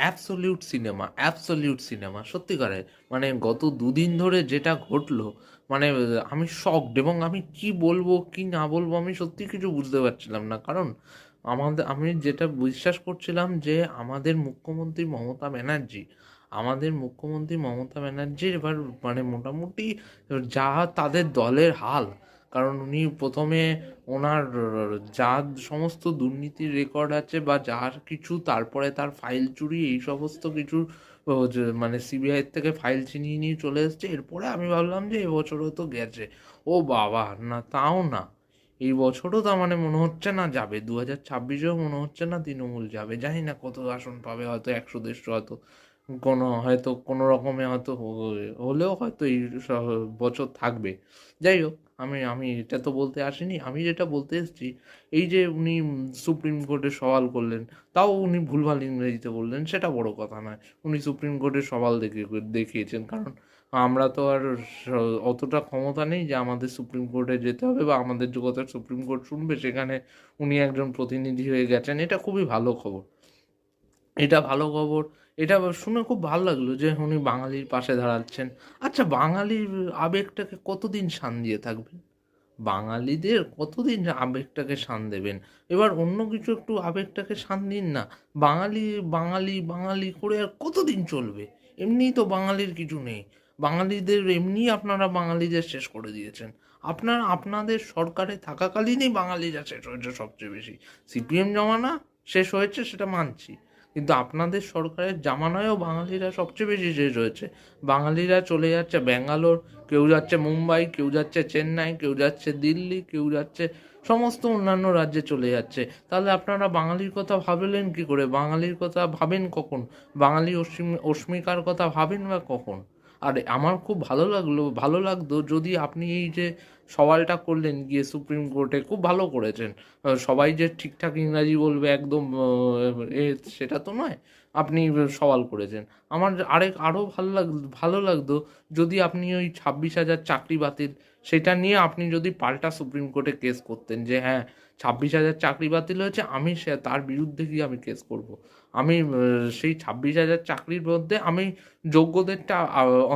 Absolute cinema সত্যিকারের। মানে গত দুদিন ধরে যেটা ঘটলো, মানে আমি শকড, এবং আমি কি বলবো কি না বলবো আমি সত্যি কিছু বুঝতে পারছিলাম না। কারণ আমি যেটা বিশ্বাস করছিলাম যে আমাদের মুখ্যমন্ত্রী মমতা ব্যানার্জির এবার মানে মোটামুটি যা তাদের দলের হাল। কারণ উনি প্রথমে ওনার যা সমস্ত দুর্নীতির রেকর্ড আছে বা যার কিছু, তারপরে তার ফাইল চুরি, এই সমস্ত কিছু মানে সিবিআই থেকে ফাইল ছিনিয়ে নিয়ে চলে এসছে। এরপরে আমি ভাবলাম যে এবছরও তো গেছে। ও বাবা, না তাও না, এই বছরও তার মানে মনে হচ্ছে না যাবে, 2026-এও মনে হচ্ছে না তৃণমূল যাবে। জানি না কত আসন পাবে, হয়তো 100-150, হয়তো কোনো রকমে হয়তো হলেও হয়তো এই বছর থাকবে। যাই হোক, আমি আমি এটা তো বলতে আসিনি। আমি যেটা বলতে এসেছি, এই যে উনি সুপ্রিম কোর্টে সওয়াল করলেন, তাও উনি ভুলভাল ইংরেজিতে বললেন, সেটা বড় কথা নয়। উনি সুপ্রিম কোর্টে সওয়াল দেখিয়েছেন, কারণ আমরা তো আর অতটা ক্ষমতা নেই যে আমাদের সুপ্রিম কোর্টে যেতে হবে বা আমাদের যে কথা সুপ্রিম কোর্ট শুনবে সেখানে উনি একজন প্রতিনিধি হয়ে গেছেন। এটা খুবই ভালো খবর, এটা ভালো খবর। এটা শুনে খুব ভালো লাগলো যে উনি বাঙালির পাশে দাঁড়াচ্ছেন। আচ্ছা, বাঙালির আবেগটাকে কতদিন শান দিয়ে থাকবেন? বাঙালিদের কতদিন আবেগটাকে শান দেবেন? এবার অন্য কিছু একটু আবেগটাকে শান দিন না। বাঙালি বাঙালি বাঙালি করে আর কতদিন চলবে? এমনিই তো বাঙালির কিছু নেই। বাঙালিদের এমনিই আপনারা বাঙালিদের শেষ করে দিয়েছেন। আপনাদের সরকারে থাকাকালীনই বাঙালিরা শেষ হয়েছে সবচেয়ে বেশি। সিপিএম জমানা শেষ হয়েছে, সেটা মানছি, কিন্তু আপনাদের সরকারের জামানায়ও বাঙালিরা সবচেয়ে বেশি শেষ হয়েছে। বাঙালিরা চলে যাচ্ছে ব্যাঙ্গালোর, কেউ যাচ্ছে মুম্বাই, কেউ যাচ্ছে চেন্নাই, কেউ যাচ্ছে দিল্লি, কেউ যাচ্ছে সমস্ত অন্যান্য রাজ্যে চলে যাচ্ছে। তাহলে আপনারা বাঙালির কথা ভাবলেন কি করে? বাঙালির কথা ভাবেন কখন? বাঙালি অস্মিকার কথা ভাবেন বা কখন? আর আমার খুব ভালো লাগতো যদি আপনি এই যে সওয়ালটা করলেন গিয়ে সুপ্রিম কোর্টে, খুব ভালো করেছেন। সবাই যে ঠিকঠাক ইংরাজি বলবে একদম সেটা তো নয়। আপনি সওয়াল করেছেন। আমার আরও ভালো লাগতো যদি আপনি ওই 26,000 চাকরি বাতিল, সেটা নিয়ে আপনি যদি পাল্টা সুপ্রিম কোর্টে কেস করতেন যে হ্যাঁ, 26,000 চাকরি বাতিল হয়েছে, আমি তার বিরুদ্ধে গিয়ে আমি কেস করব। আমি সেই 26,000 চাকরির মধ্যে আমি যোগ্যদেরটা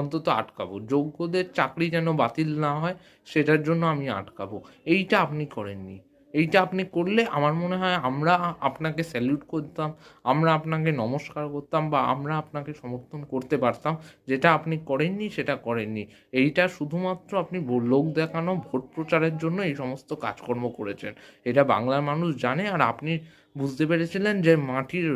অন্তত আটকাবো, যোগ্যদের চাকরি যেন বাতিল না হয় সেটার জন্য আমি আটকাবো। এইটা আপনি করেননি। এইটা আপনি করলে আমার মনে হয় আমরা আপনাকে স্যালিউট করতাম, আমরা আপনাকে নমস্কার করতাম, বা আমরা আপনাকে সমর্থন করতে পারতাম। যেটা আপনি করেননি, সেটা করেননি। এইটা শুধুমাত্র আপনি লোক দেখানো, ভোট প্রচারের জন্য এই সমস্ত কাজকর্ম করেছেন। এটা বাংলার মানুষ জানে। আর আপনি বুঝতে পেরেছিলেন যে মাটির